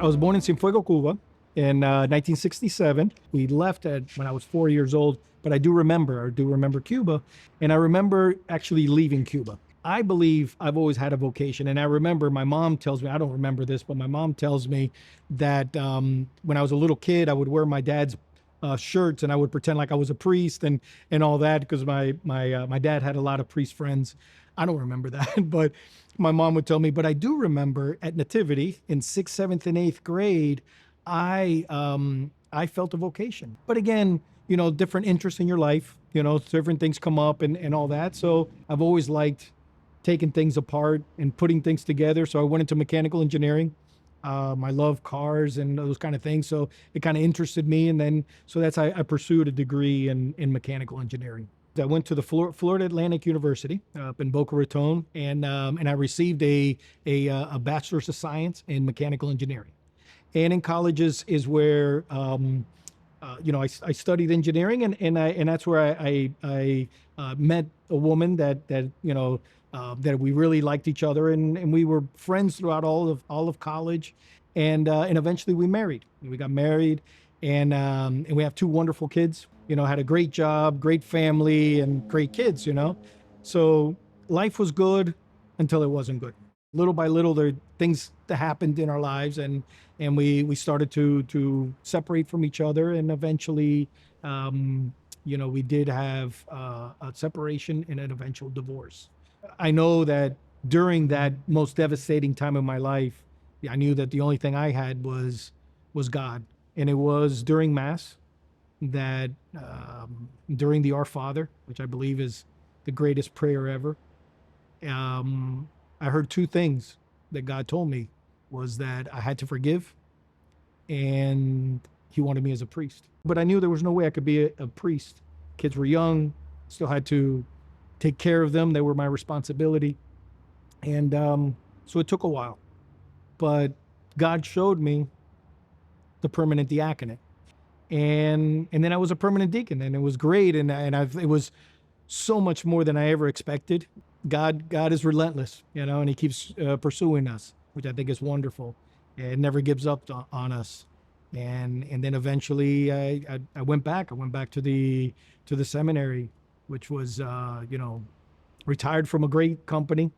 I was born in Cienfuegos, Cuba in 1967. We left when I was 4 years old, but I do remember Cuba, and I remember actually leaving Cuba. I believe I've always had a vocation, and I remember my mom tells me, I don't remember this, but my mom tells me that when I was a little kid, I would wear my dad's shirts, and I would pretend like I was a priest and all that, because my dad had a lot of priest friends. I don't remember that, but my mom would tell me. But I do remember at Nativity in sixth, seventh, and eighth grade, I felt a vocation. But again, different interests in your life, different things come up and all that. So I've always liked taking things apart and putting things together. So I went into mechanical engineering. I love cars and those kind of things. So it kind of interested me. And then, so that's, I pursued a degree in mechanical engineering. I went to the Florida Atlantic University up in Boca Raton, and I received a bachelor's of science in mechanical engineering. And in colleges is where I studied engineering, and that's where I met a woman that we really liked each other, and we were friends throughout all of college, and eventually we married. We got married, and we have two wonderful kids. Had a great job, great family, and great kids. So life was good until it wasn't good. Little by little, there things that happened in our lives, and we started to separate from each other, and eventually, we did have a separation and an eventual divorce. I know that during that most devastating time of my life, I knew that the only thing I had was God, and it was during Mass that during the Our Father, which I believe is the greatest prayer ever, I heard two things that God told me. Was that I had to forgive, and He wanted me as a priest. But I knew there was no way I could be a priest. Kids were young, still had to take care of them. They were my responsibility. And so it took a while. But God showed me the permanent diaconate. And then I was a permanent deacon, and it was great. And it was so much more than I ever expected. God is relentless, and He keeps pursuing us, which I think is wonderful. It never gives up on us. And then eventually I went back. I went back to the seminary, which was retired from a great company.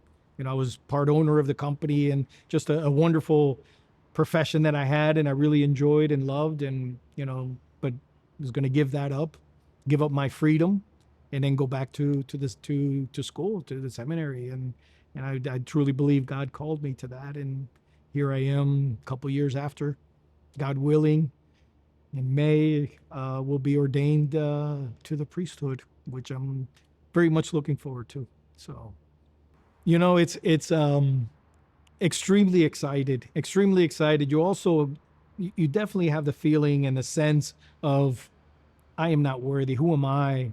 I was part owner of the company, and just a wonderful profession that I had, and I really enjoyed and loved, and but I was going to give that up, give up my freedom, and then go back to school, to the seminary, and I truly believe God called me to that, and here I am a couple years after, God willing, in May will be ordained to the priesthood, which I'm very much looking forward to. So, it's extremely excited. You definitely have the feeling and the sense of, I am not worthy. Who am I?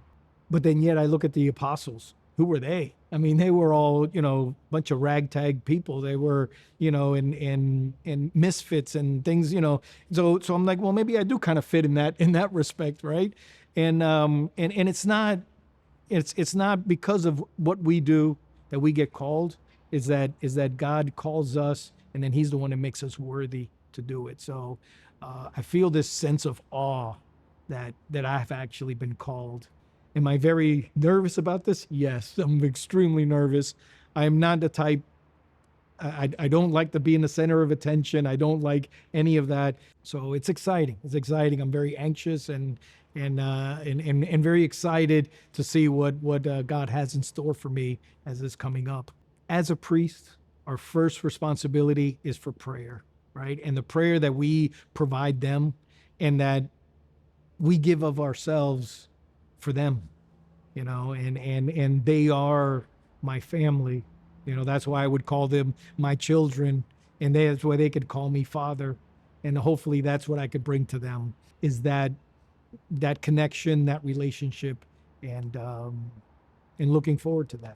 But then yet I look at the apostles. Who were they? I mean, they were all, a bunch of ragtag people. They were, in misfits and things, So I'm like, well, maybe I do kind of fit in that respect, right? And it's not because of what we do that we get called. Is that God calls us, and then He's the one that makes us worthy to do it. So I feel this sense of awe that I've actually been called. Am I very nervous about this? Yes, I'm extremely nervous. I am not the type, I don't like to be in the center of attention. I don't like any of that. So it's exciting. I'm very anxious and very excited to see what God has in store for me as it's coming up. As a priest, our first responsibility is for prayer, right? And the prayer that we provide them, and that we give of ourselves for them, and they are my family. That's why I would call them my children, and that's why they could call me father. And hopefully that's what I could bring to them, is that connection, that relationship, and looking forward to that.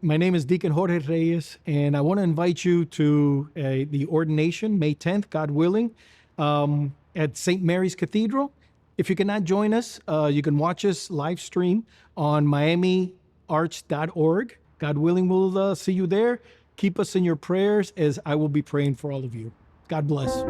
My name is Deacon Jorge Reyes, and I want to invite you to the ordination, May 10th, God willing, at St. Mary's Cathedral. If you cannot join us, you can watch us live stream on miamiarch.org. God willing, we'll see you there. Keep us in your prayers as I will be praying for all of you. God bless.